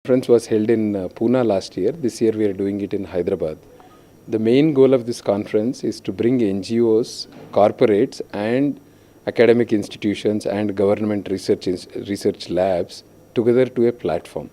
conference was held in Pune last year. This year we are doing it in Hyderabad. The main goal of this conference is to bring NGOs, corporates and academic institutions and government research labs together to a platform.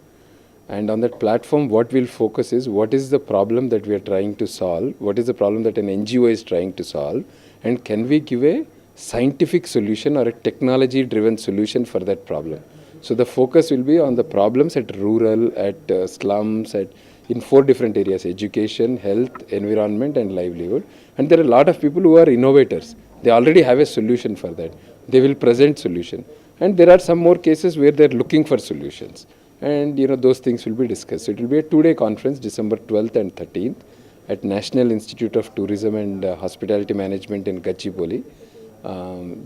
And on that platform, what we'll focus is what is the problem that we are trying to solve, what is the problem that an NGO is trying to solve, and can we give a scientific solution or a technology-driven solution for that problem. So the focus will be on the problems at rural, at slums, in 4 different areas: education, health, environment and livelihood. And there are a lot of people who are innovators. They already have a solution for that. They will present solution. And there are some more cases where they're looking for solutions. And those things will be discussed. So it will be a 2-day conference, December 12th and 13th at National Institute of Tourism and Hospitality Management in Gachibowli.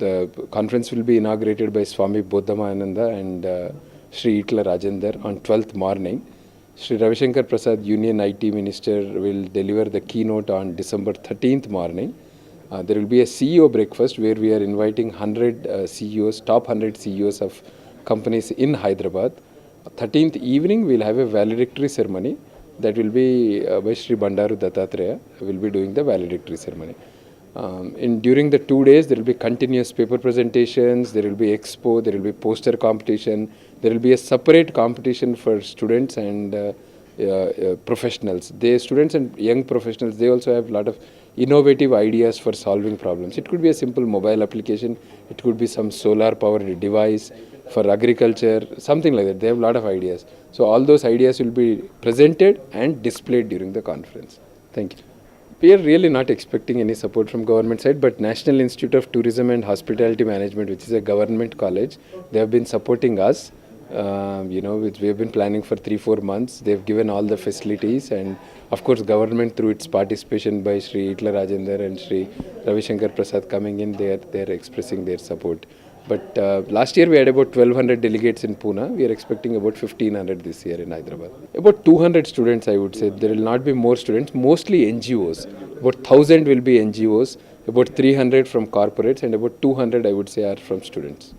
The conference will be inaugurated by Swami Bodhamayananda and Sri Itla Rajendra on 12th morning. Sri Ravi Shankar Prasad, Union IT Minister, will deliver the keynote on December 13th morning. There will be a CEO breakfast where we are inviting 100 CEOs, top 100 CEOs of companies in Hyderabad. 13th evening, we'll have a valedictory ceremony that will be by Sri Bandaru Dattatreya, will be doing the valedictory ceremony. During the 2 days, there will be continuous paper presentations, there will be expo, there will be poster competition, there will be a separate competition for students and professionals. Students and young professionals, they also have a lot of innovative ideas for solving problems. It could be a simple mobile application, it could be some solar powered device for agriculture, something like that. They have a lot of ideas. So all those ideas will be presented and displayed during the conference. Thank you. We are really not expecting any support from government side, but National Institute of Tourism and Hospitality Management, which is a government college, they have been supporting us. We have been planning for 3-4 months. They have given all the facilities, and of course government through its participation by Sri Itla Rajendra and Sri Ravi Shankar Prasad coming in, they are expressing their support. But last year we had about 1,200 delegates in Pune. We are expecting about 1,500 this year in Hyderabad. About 200 students, I would say. There will not be more students, mostly NGOs. About 1,000 will be NGOs, about 300 from corporates, and about 200, I would say, are from students.